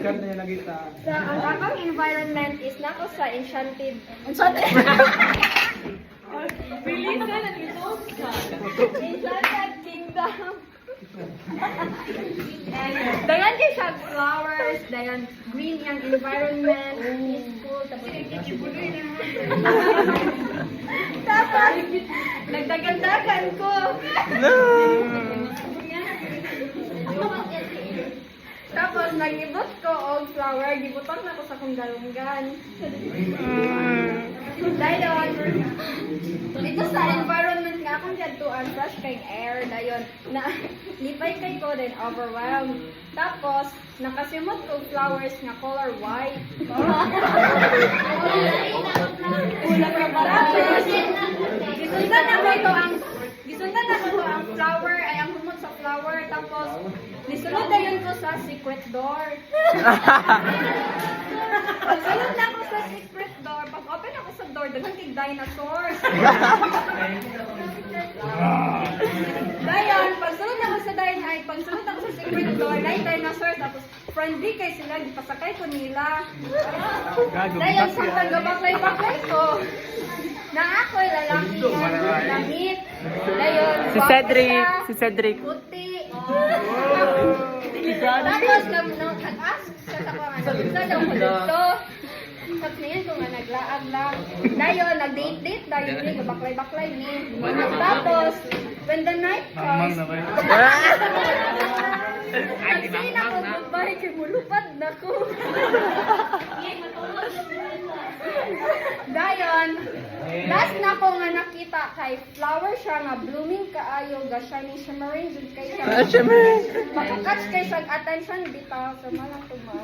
card na yan nakita. So, ang akong environment is nako sa Enchanted. Enchanted Kingdom. And dayan kay siya flowers, dayan green yung environment, peaceful, tapos nagdagandagan ko. Tapos nagibot ko og flower, gibutan na ko sa kong galunggan. Dayon, dito sa environment nga akong jadtuan, fresh kay air, dayon, na lipay kay ko, then overwhelmed. Tapos, nakasimot ko flowers nga color white. Ulang ka pala. Gisundan na ko to ang flower, ay ang humot sa flower, tapos nisunod na yun ko sa secret door. Pagsunod na ako sa secret door, pag open ako sa door, daghang kay dinosaurs. Dayon, pagsunod ako sa pagsunod ako sa secret door, dinosaurs, tapos friendly kay sila, pasakay ko nila. Dayon, sa pagbabaklay-baklay ko, na ako'y lalaki nga damit. Dayon, Si Cedric. puti. Tapos, nag-ask siya sa kong ano, isa daw ko dito. Tapos niyan ko nga naglaag lang. Dayon, nag-date-date, dayon ni, baklay-baklay ni. Tapos, when the night comes, kasi na ko babae, kay mulupad na ko. Dayon, last na ko nga nakita kay flower siya nga blooming kaayo, ga shiny shimmering, jud kay siya. Makakatch kay sa attention bitaw, so malang tumaw.